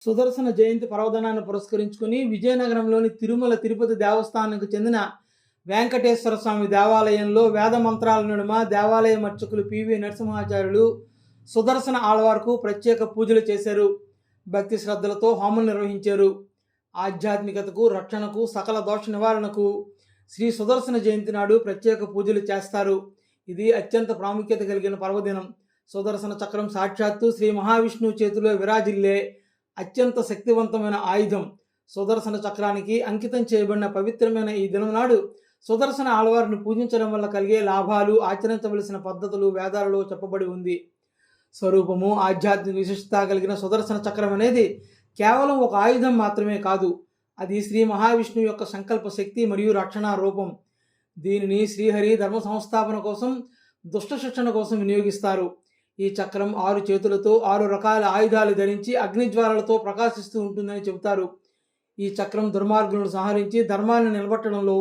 సుదర్శన జయంతి పర్వదినాన్ని పురస్కరించుకుని విజయనగరంలోని తిరుమల తిరుపతి దేవస్థానానికి చెందిన వెంకటేశ్వర స్వామి దేవాలయంలో వేద మంత్రాల నడుమ దేవాలయ అర్చకులు పివి నరసింహాచార్యులు సుదర్శన ఆళ్వార్కు ప్రత్యేక పూజలు చేశారు. భక్తి శ్రద్ధలతో హోమం నిర్వహించారు. ఆధ్యాత్మికతకు, రక్షణకు, సకల దోష నివారణకు శ్రీ సుదర్శన జయంతి నాడు ప్రత్యేక పూజలు చేస్తారు. ఇది అత్యంత ప్రాముఖ్యత కలిగిన పర్వదినం. సుదర్శన చక్రం సాక్షాత్తు శ్రీ మహావిష్ణువు చేతిలో విరాజిల్లే అత్యంత శక్తివంతమైన ఆయుధం. సుదర్శన చక్రానికి అంకితం చేయబడిన పవిత్రమైన ఈ దినం నాడు సుదర్శన ఆళ్వారిని పూజించడం వల్ల కలిగే లాభాలు, ఆచరించవలసిన పద్ధతులు వేదాలలో చెప్పబడి ఉంది. స్వరూపము, ఆధ్యాత్మిక విశిష్టత కలిగిన సుదర్శన చక్రం అనేది కేవలం ఒక ఆయుధం మాత్రమే కాదు, అది శ్రీ మహావిష్ణువు యొక్క సంకల్ప శక్తి మరియు రక్షణ రూపం. దీనిని శ్రీహరి ధర్మ సంస్థాపన కోసం, దుష్ట శిక్షణ కోసం వినియోగిస్తారు. ఈ చక్రం 6 చేతులతో 6 రకాల ఆయుధాలు ధరించి అగ్నిజ్వాలలతో ప్రకాశిస్తూ ఉంటుందని చెబుతారు. ఈ చక్రం దుర్మార్గులను సంహరించి ధర్మాన్ని నిలబెట్టడంలో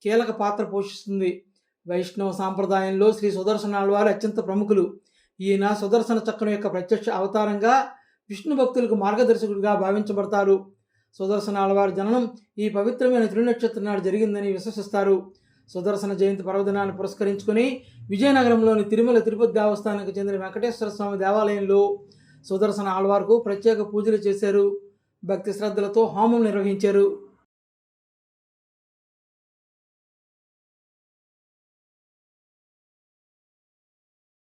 కీలక పాత్ర పోషిస్తుంది. వైష్ణవ సాంప్రదాయంలో శ్రీ సుదర్శన ఆళ్వారు అత్యంత ప్రముఖులు. ఈయన సుదర్శన చక్రం యొక్క ప్రత్యక్ష అవతారంగా విష్ణు భక్తులకు మార్గదర్శకుడిగా భావించబడతారు. సుదర్శన ఆళ్వారి జననం ఈ పవిత్రమైన తిరునక్షత్రం నాడు జరిగిందని విశ్వసిస్తారు. సుదర్శన జయంతి పర్వదినాన్ని పురస్కరించుకుని విజయనగరంలోని తిరుమల తిరుపతి దేవస్థానానికి చెందిన వెంకటేశ్వర స్వామి దేవాలయంలో సుదర్శన ఆళ్వార్కు ప్రత్యేక పూజలు చేశారు. భక్తి శ్రద్ధలతో హోమం నిర్వహించారు.